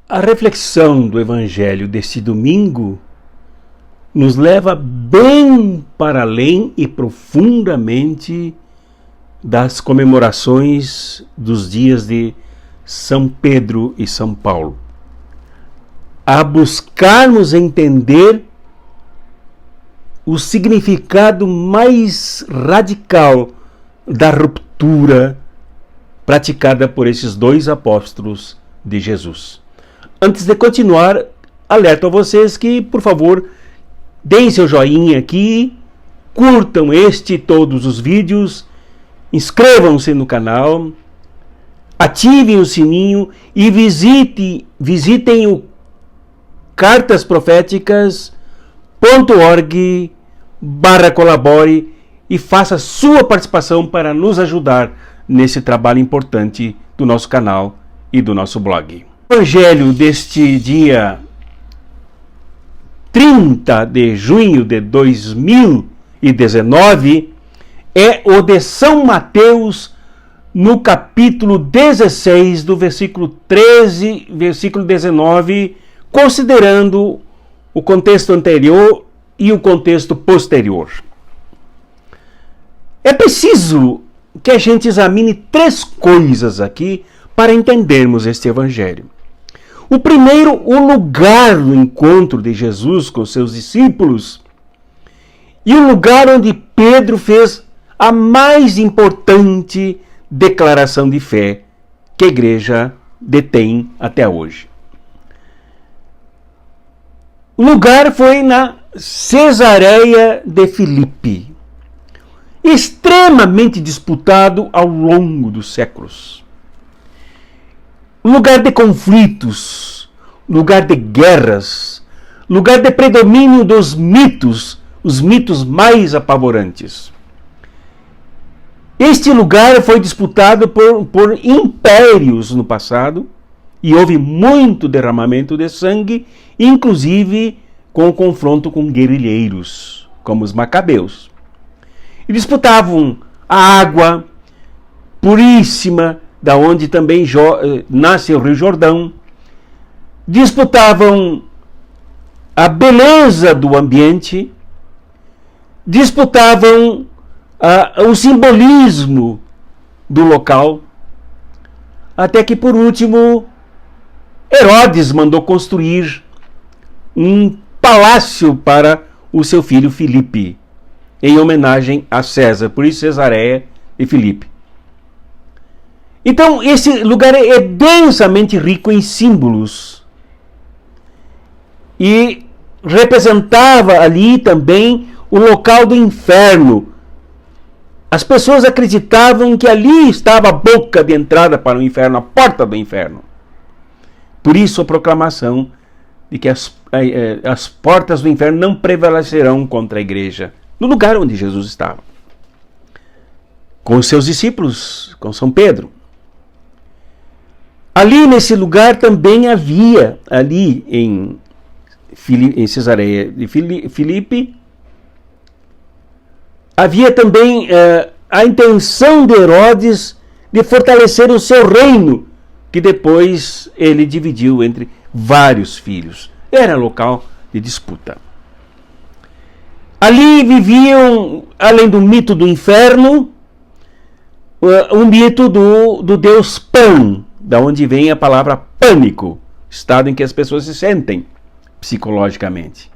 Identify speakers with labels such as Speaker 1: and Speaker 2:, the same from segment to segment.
Speaker 1: A reflexão do Evangelho deste domingo nos leva bem para além e profundamente das comemorações dos dias de São Pedro e São Paulo, a buscarmos entender o significado mais radical da ruptura praticada por esses dois apóstolos de Jesus. Antes de continuar, alerto a vocês que, por favor, deem seu joinha aqui, curtam este e todos os vídeos, inscrevam-se no canal, ativem o sininho e visitem o cartasproféticas.org/colabore e faça sua participação para nos ajudar nesse trabalho importante do nosso canal e do nosso blog. O Evangelho deste dia 30 de junho de 2019 é o de São Mateus, no capítulo 16, do versículo 13, versículo 19, considerando o contexto anterior e o contexto posterior. É preciso que a gente examine três coisas aqui para entendermos este Evangelho. O primeiro, o lugar do encontro de Jesus com seus discípulos e o lugar onde Pedro fez a mais importante declaração de fé que a igreja detém até hoje. O lugar foi na Cesareia de Filipe, extremamente disputado ao longo dos séculos. Lugar de conflitos, lugar de guerras, lugar de predomínio dos mitos, os mitos mais apavorantes. Este lugar foi disputado por impérios no passado e houve muito derramamento de sangue, inclusive com o confronto com guerrilheiros, como os macabeus. E disputavam a água puríssima, da onde também nasce o Rio Jordão, disputavam a beleza do ambiente, disputavam o simbolismo do local, até que por último Herodes mandou construir um palácio para o seu filho Filipe, em homenagem a César, por isso Cesareia de Filipe. Então, esse lugar é densamente rico em símbolos e representava ali também o local do inferno. As pessoas acreditavam que ali estava a boca de entrada para o inferno, a porta do inferno. Por isso a proclamação de que as portas do inferno não prevalecerão contra a igreja, no lugar onde Jesus estava, com os seus discípulos, com São Pedro. Ali nesse lugar também havia, ali em Cesareia de Filipe, havia também a intenção de Herodes de fortalecer o seu reino, que depois ele dividiu entre vários filhos. Era local de disputa. Ali viviam, além do mito do inferno, o mito do deus Pan, da onde vem a palavra pânico, estado em que as pessoas se sentem psicologicamente.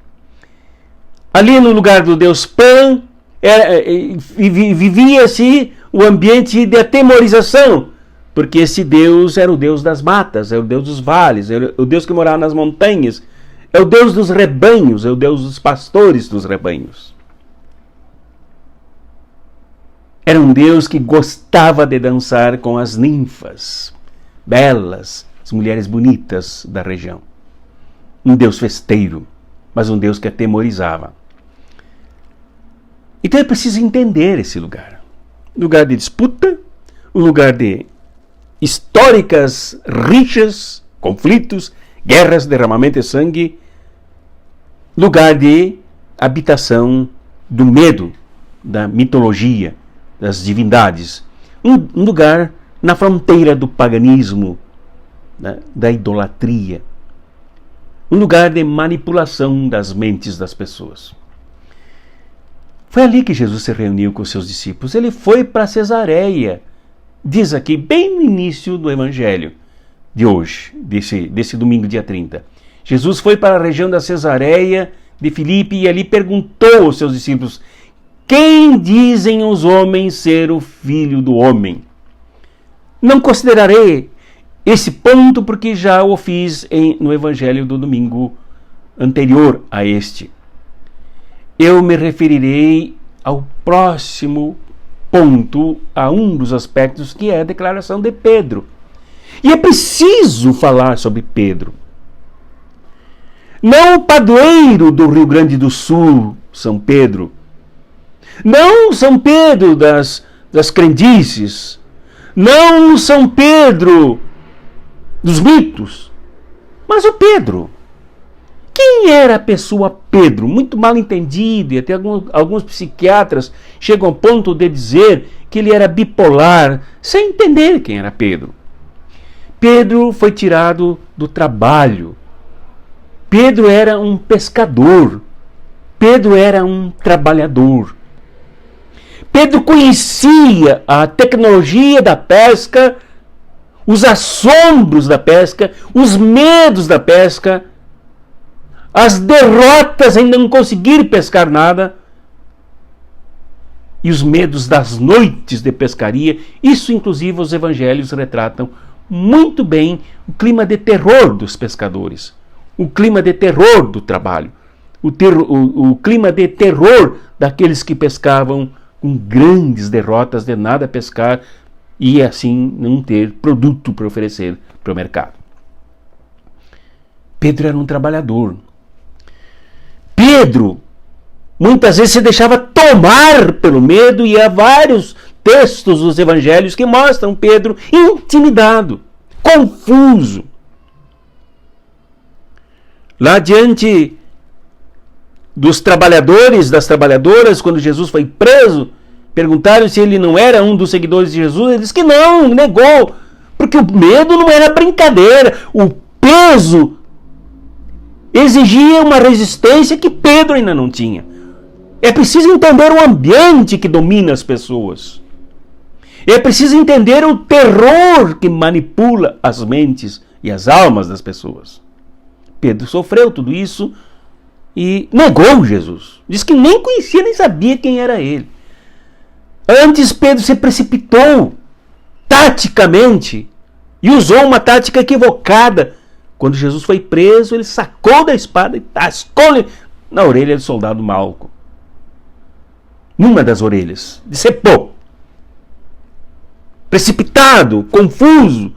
Speaker 1: Ali no lugar do deus Pan, vivia-se o ambiente de atemorização, porque esse deus era o deus das matas, é o deus dos vales, é o deus que morava nas montanhas, é o deus dos rebanhos, é o deus dos pastores dos rebanhos. Era um deus que gostava de dançar com as ninfas belas, as mulheres bonitas da região. Um deus festeiro, mas um deus que atemorizava. Então é preciso entender esse lugar. Lugar de disputa, um lugar de históricas rixas, conflitos, guerras, derramamento de sangue, lugar de habitação do medo, da mitologia, das divindades. Um lugar na fronteira do paganismo, né, da idolatria, um lugar de manipulação das mentes das pessoas. Foi ali que Jesus se reuniu com seus discípulos. Ele foi para Cesareia, diz aqui, bem no início do Evangelho de hoje, desse domingo, dia 30. Jesus foi para a região da Cesareia de Filipe e ali perguntou aos seus discípulos: quem dizem os homens ser o Filho do Homem? Não considerarei esse ponto porque já o fiz no Evangelho do domingo anterior a este. Eu me referirei ao próximo ponto, a um dos aspectos que é a declaração de Pedro. E é preciso falar sobre Pedro. Não o padroeiro do Rio Grande do Sul, São Pedro. Não São Pedro das crendices. Não São Pedro dos mitos. Mas o Pedro. Quem era a pessoa Pedro? Muito mal entendido, e até alguns psiquiatras chegam ao ponto de dizer que ele era bipolar, sem entender quem era Pedro. Pedro foi tirado do trabalho. Pedro era um pescador. Pedro era um trabalhador. Pedro conhecia a tecnologia da pesca, os assombros da pesca, os medos da pesca, as derrotas em não conseguir pescar nada e os medos das noites de pescaria. Isso, inclusive, os evangelhos retratam muito bem o clima de terror dos pescadores, o clima de terror do trabalho, o clima de terror daqueles que pescavam com grandes derrotas de nada pescar e assim não ter produto para oferecer para o mercado. Pedro era um trabalhador. Pedro muitas vezes se deixava tomar pelo medo, e há vários textos dos evangelhos que mostram Pedro intimidado, confuso. Lá diante dos trabalhadores, das trabalhadoras, quando Jesus foi preso, perguntaram se ele não era um dos seguidores de Jesus. Ele disse que não, negou, porque o medo não era brincadeira, o peso exigia uma resistência que Pedro ainda não tinha. É preciso entender o ambiente que domina as pessoas. É preciso entender o terror que manipula as mentes e as almas das pessoas. Pedro sofreu tudo isso e negou Jesus. Diz que nem conhecia, nem sabia quem era ele. Antes, Pedro se precipitou taticamente e usou uma tática equivocada. Quando Jesus foi preso, ele sacou da espada e tascou-lhe na orelha do soldado Malco. Numa das orelhas. Decepou. Precipitado, confuso,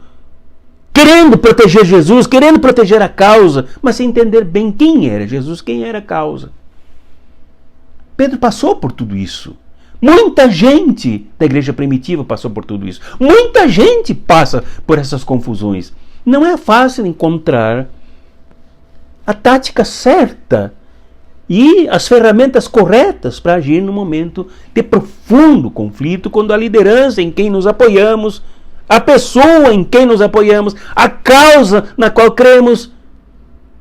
Speaker 1: querendo proteger Jesus, querendo proteger a causa, mas sem entender bem quem era Jesus, quem era a causa. Pedro passou por tudo isso. Muita gente da igreja primitiva passou por tudo isso. Muita gente passa por essas confusões. Não é fácil encontrar a tática certa e as ferramentas corretas para agir no momento de profundo conflito, quando a liderança em quem nos apoiamos, a pessoa em quem nos apoiamos, a causa na qual cremos,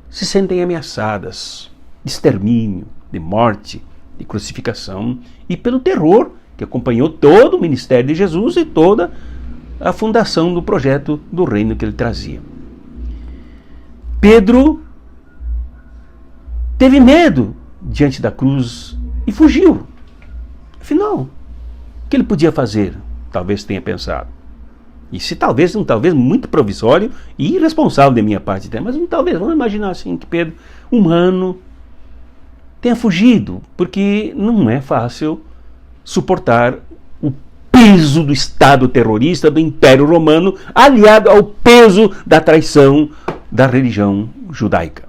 Speaker 1: se sentem ameaçadas de extermínio, de morte, de crucificação e pelo terror que acompanhou todo o ministério de Jesus e toda a fundação do projeto do reino que ele trazia. Pedro teve medo diante da cruz e fugiu. Afinal, o que ele podia fazer? Talvez tenha pensado. E se talvez, um talvez muito provisório e irresponsável de minha parte, mas um talvez, vamos imaginar assim, que Pedro, humano, tenha fugido, porque não é fácil suportar o peso do Estado terrorista, do Império Romano, aliado ao peso da traição da religião judaica.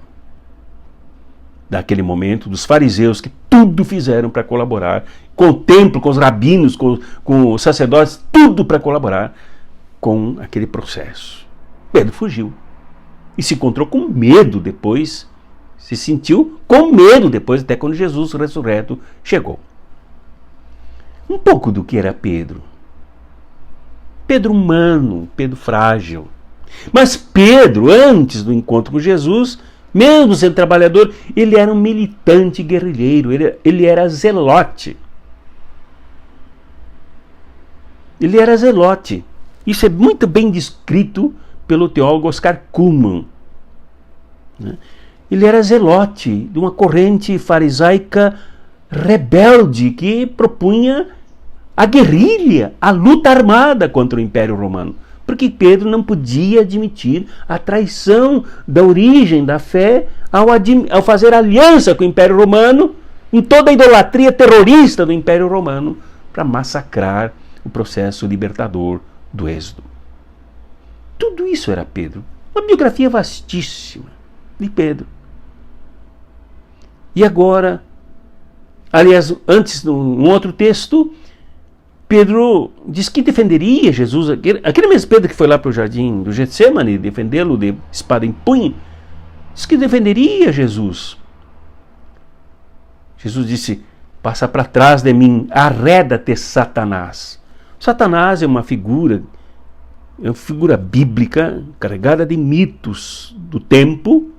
Speaker 1: Daquele momento, dos fariseus que tudo fizeram para colaborar, com o templo, com os rabinos, com os sacerdotes, tudo para colaborar com aquele processo. Pedro fugiu e se encontrou com medo depois, se sentiu com medo depois, até quando Jesus ressurreto chegou. Um pouco do que era Pedro. Pedro humano, Pedro frágil. Mas Pedro, antes do encontro com Jesus, mesmo sendo trabalhador, ele era um militante guerrilheiro, ele era zelote. Ele era zelote. Isso é muito bem descrito pelo teólogo Oscar Cullmann. Ele era zelote de uma corrente farisaica rebelde que propunha a guerrilha, a luta armada contra o Império Romano. Porque Pedro não podia admitir a traição da origem da fé ao fazer aliança com o Império Romano em toda a idolatria terrorista do Império Romano para massacrar o processo libertador do Êxodo. Tudo isso era Pedro. Uma biografia vastíssima de Pedro. E agora, aliás, antes, num outro texto, Pedro diz que defenderia Jesus, aquele mesmo Pedro que foi lá para o jardim do Getsemane defendê-lo de espada em punho, diz que defenderia Jesus. Jesus disse: passa para trás de mim, arreda-te, Satanás. Satanás é uma figura bíblica carregada de mitos do tempo,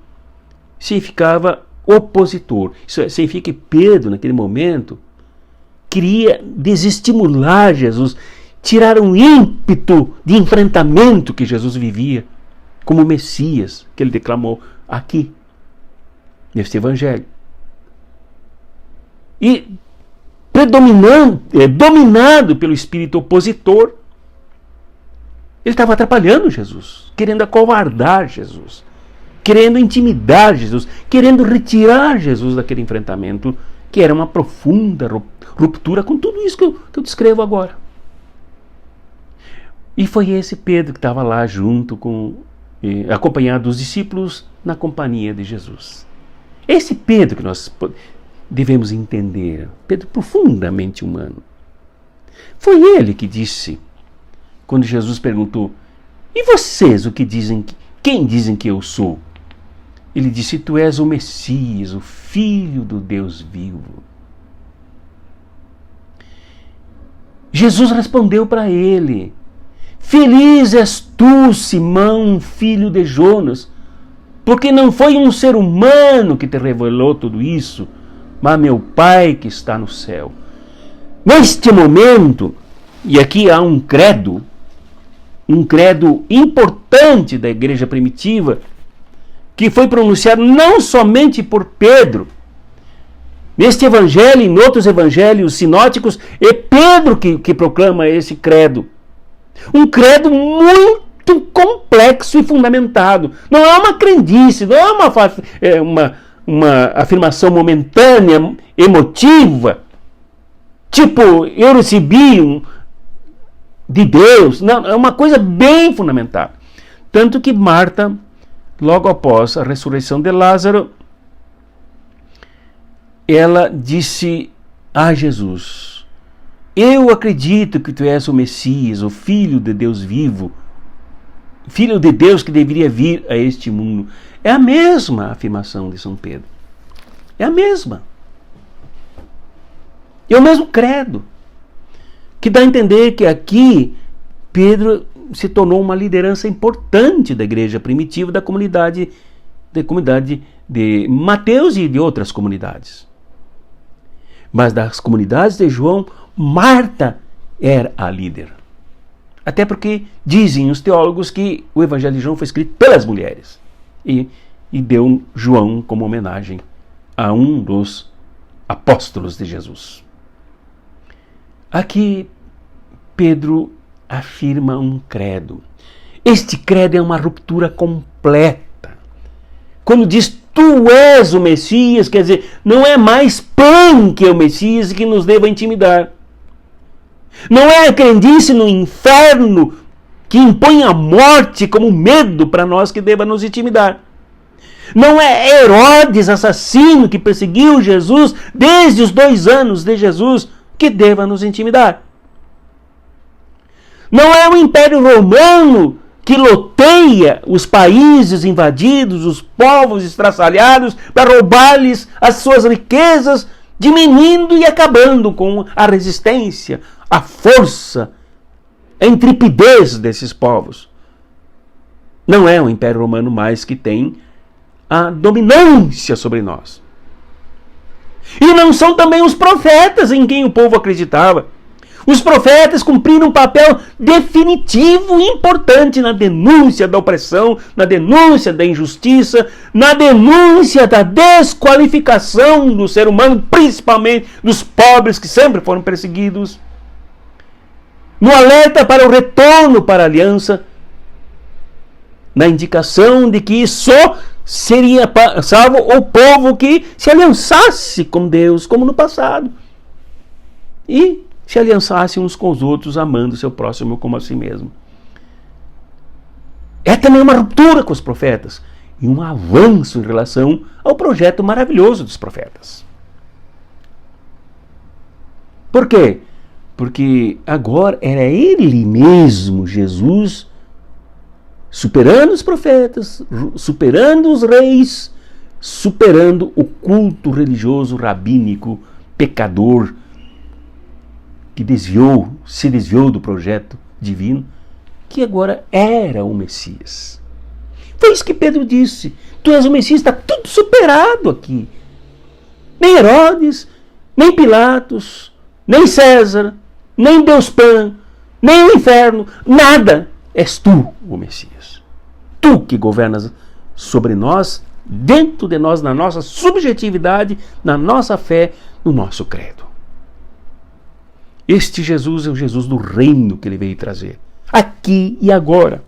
Speaker 1: significava opositor. Isso significa que Pedro, naquele momento, queria desestimular Jesus, tirar um ímpeto de enfrentamento que Jesus vivia como Messias, que ele declamou aqui, neste Evangelho. E dominado pelo espírito opositor, ele estava atrapalhando Jesus, querendo acovardar Jesus, querendo intimidar Jesus, querendo retirar Jesus daquele enfrentamento, que era uma profunda ruptura com tudo isso que eu descrevo agora. E foi esse Pedro que estava lá junto acompanhado dos discípulos na companhia de Jesus. Esse Pedro que nós devemos entender, Pedro profundamente humano. Foi ele que disse, quando Jesus perguntou: e vocês o que dizem, quem dizem que eu sou? Ele disse: tu és o Messias, o Filho do Deus vivo. Jesus respondeu para ele: feliz és tu, Simão, filho de Jonas, porque não foi um ser humano que te revelou tudo isso, mas meu Pai que está no céu. Neste momento, e aqui há um credo importante da igreja primitiva, que foi pronunciado não somente por Pedro. Neste evangelho e em outros evangelhos sinóticos, é Pedro que proclama esse credo. Um credo muito complexo e fundamentado. Não é uma crendice, não é uma afirmação momentânea, emotiva, tipo, eu recebi de Deus. Não, é uma coisa bem fundamentada. Tanto que Marta, logo após a ressurreição de Lázaro, ela disse a Jesus: eu acredito que tu és o Messias, o Filho de Deus vivo, Filho de Deus que deveria vir a este mundo. É a mesma afirmação de São Pedro. É a mesma. É o mesmo credo. Que dá a entender que aqui Pedro se tornou uma liderança importante da igreja primitiva, da comunidade de Mateus e de outras comunidades. Mas das comunidades de João, Marta era a líder. Até porque dizem os teólogos que o Evangelho de João foi escrito pelas mulheres. E deu João como homenagem a um dos apóstolos de Jesus. Aqui Pedro afirma um credo. Este credo é uma ruptura completa. Quando diz tu és o Messias, quer dizer, não é mais Pan que é o Messias que nos deva intimidar. Não é a crendice no inferno que impõe a morte como medo para nós que deva nos intimidar. Não é Herodes, assassino, que perseguiu Jesus desde os 2 anos de Jesus, que deva nos intimidar. Não é o Império Romano que loteia os países invadidos, os povos estraçalhados, para roubar-lhes as suas riquezas, diminuindo e acabando com a resistência, a força, a intrepidez desses povos. Não é o Império Romano mais que tem a dominância sobre nós. E não são também os profetas em quem o povo acreditava. Os profetas cumpriram um papel definitivo e importante na denúncia da opressão, na denúncia da injustiça, na denúncia da desqualificação do ser humano, principalmente dos pobres que sempre foram perseguidos, no alerta para o retorno para a aliança, na indicação de que só seria salvo o povo que se aliançasse com Deus, como no passado, e se aliançasse uns com os outros, amando seu próximo como a si mesmo. É também uma ruptura com os profetas e um avanço em relação ao projeto maravilhoso dos profetas. Por quê? Porque agora era ele mesmo, Jesus, superando os profetas, superando os reis, superando o culto religioso rabínico pecador que se desviou do projeto divino, que agora era o Messias. Foi isso que Pedro disse: tu és o Messias, está tudo superado aqui. Nem Herodes, nem Pilatos, nem César, nem Deus Pan, nem o inferno, nada. És tu o Messias. Tu que governas sobre nós, dentro de nós, na nossa subjetividade, na nossa fé, no nosso credo. Este Jesus é o Jesus do reino que ele veio trazer, aqui e agora,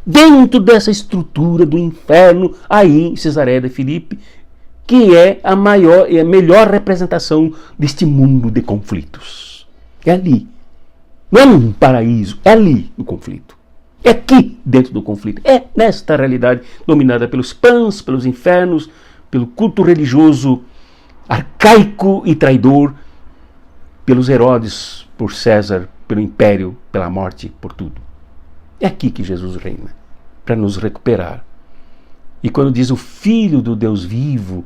Speaker 1: dentro dessa estrutura do inferno, aí em Cesareia de Filipe, que é a maior e a melhor representação deste mundo de conflitos. É ali. Não é um paraíso, é ali o conflito. É aqui dentro do conflito. É nesta realidade dominada pelos pãs, pelos infernos, pelo culto religioso arcaico e traidor, pelos Herodes, por César, pelo império, pela morte, por tudo. É aqui que Jesus reina, para nos recuperar. E quando diz o Filho do Deus vivo,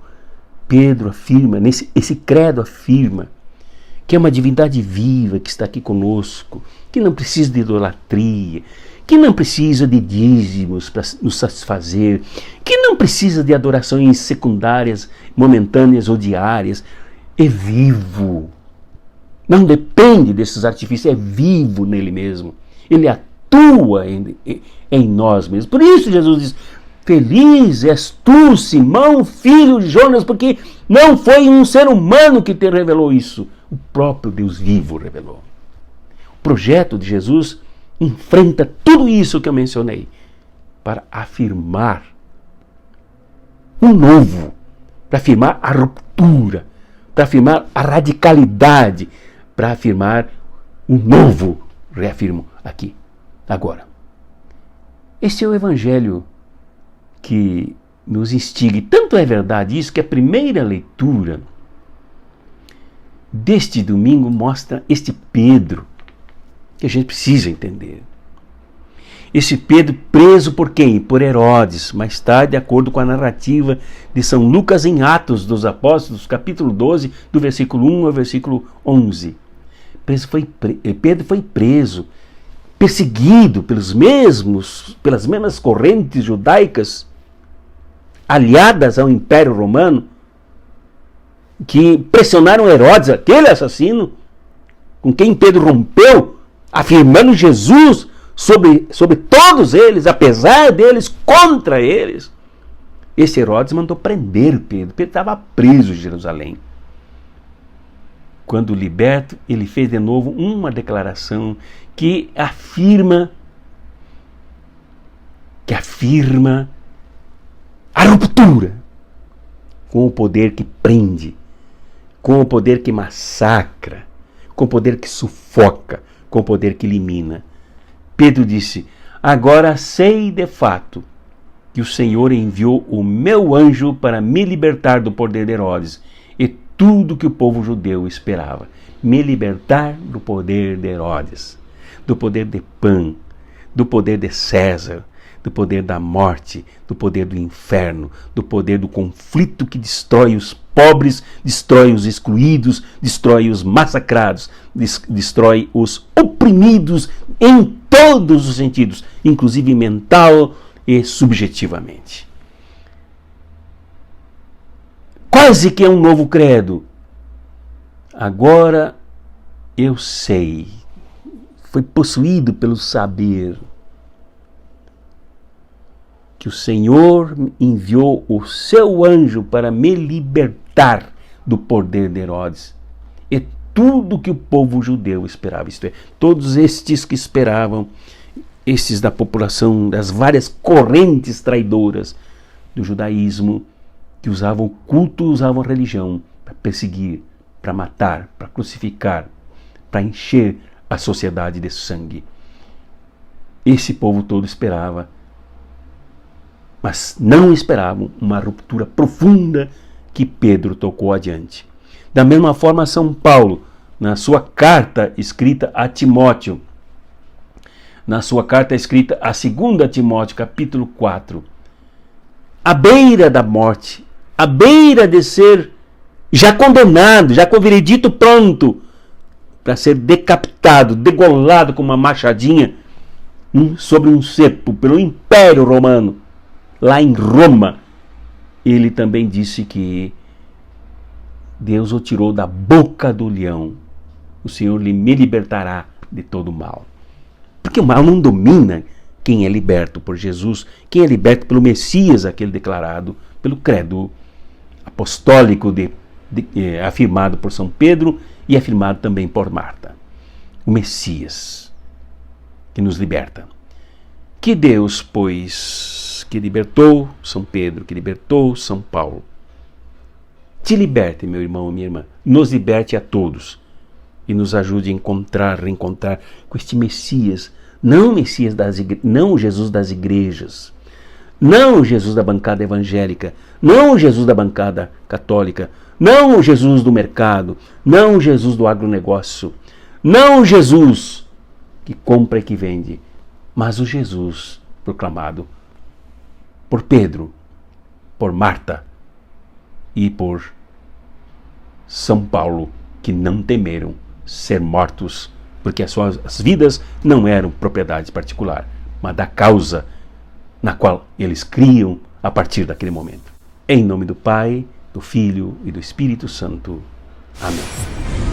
Speaker 1: Pedro afirma, esse credo afirma, que é uma divindade viva que está aqui conosco, que não precisa de idolatria, que não precisa de dízimos para nos satisfazer, que não precisa de adorações secundárias, momentâneas ou diárias. É vivo. Não depende desses artifícios, é vivo nele mesmo. Ele atua em nós mesmos. Por isso Jesus diz: feliz és tu, Simão, filho de Jonas, porque não foi um ser humano que te revelou isso. O próprio Deus vivo revelou. O projeto de Jesus enfrenta tudo isso que eu mencionei para afirmar o novo, para afirmar a ruptura, para afirmar a radicalidade, para afirmar o novo, reafirmo aqui, agora. Esse é o Evangelho que nos instiga. E tanto é verdade isso que a primeira leitura deste domingo mostra este Pedro, que a gente precisa entender. Esse Pedro preso por quem? Por Herodes, mais tarde, de acordo com a narrativa de São Lucas em Atos dos Apóstolos, capítulo 12, do versículo 1 ao versículo 11. Pedro foi preso, perseguido pelas mesmas correntes judaicas aliadas ao Império Romano, que pressionaram Herodes, aquele assassino, com quem Pedro rompeu, afirmando Jesus sobre todos eles, apesar deles, contra eles. Esse Herodes mandou prender Pedro. Pedro estava preso em Jerusalém. Quando liberto, ele fez de novo uma declaração que afirma a ruptura com o poder que prende, com o poder que massacra, com o poder que sufoca, com o poder que elimina. Pedro disse: agora sei de fato que o Senhor enviou o meu anjo para me libertar do poder de Herodes e tudo que o povo judeu esperava. Me libertar do poder de Herodes, do poder de Pan, do poder de César, do poder da morte, do poder do inferno, do poder do conflito que destrói os pobres, destrói os excluídos, destrói os massacrados, destrói os oprimidos em todos os sentidos, inclusive mental e subjetivamente. quase que é um novo credo. Agora eu sei, foi possuído pelo saber, que o Senhor enviou o seu anjo para me libertar do poder de Herodes. É tudo que o povo judeu esperava, isto é, todos estes que esperavam, estes da população, das várias correntes traidoras do judaísmo, que usavam culto, usavam religião para perseguir, para matar, para crucificar, para encher a sociedade de sangue. Esse povo todo esperava, mas não esperavam uma ruptura profunda que Pedro tocou adiante. Da mesma forma, São Paulo, na sua carta escrita a Timóteo, a 2 Timóteo, capítulo 4, à beira da morte, à beira de ser já condenado, já com o veredito pronto para ser decapitado, degolado com uma machadinha sobre um cepo pelo Império Romano, lá em Roma, ele também disse que Deus o tirou da boca do leão. O Senhor me libertará de todo o mal. Porque o mal não domina quem é liberto por Jesus, quem é liberto pelo Messias, aquele declarado pelo credo apostólico afirmado por São Pedro e afirmado também por Marta. O Messias que nos liberta. Que Deus, pois, que libertou São Pedro, que libertou São Paulo, te liberte, meu irmão e minha irmã, nos liberte a todos e nos ajude a reencontrar com este Messias, não não o Jesus das igrejas, não o Jesus da bancada evangélica, não o Jesus da bancada católica, não o Jesus do mercado, não o Jesus do agronegócio, não o Jesus que compra e que vende, mas o Jesus proclamado por Pedro, por Marta e por São Paulo, que não temeram ser mortos, porque as suas vidas não eram propriedade particular, mas da causa na qual eles criam a partir daquele momento. Em nome do Pai, do Filho e do Espírito Santo. Amém.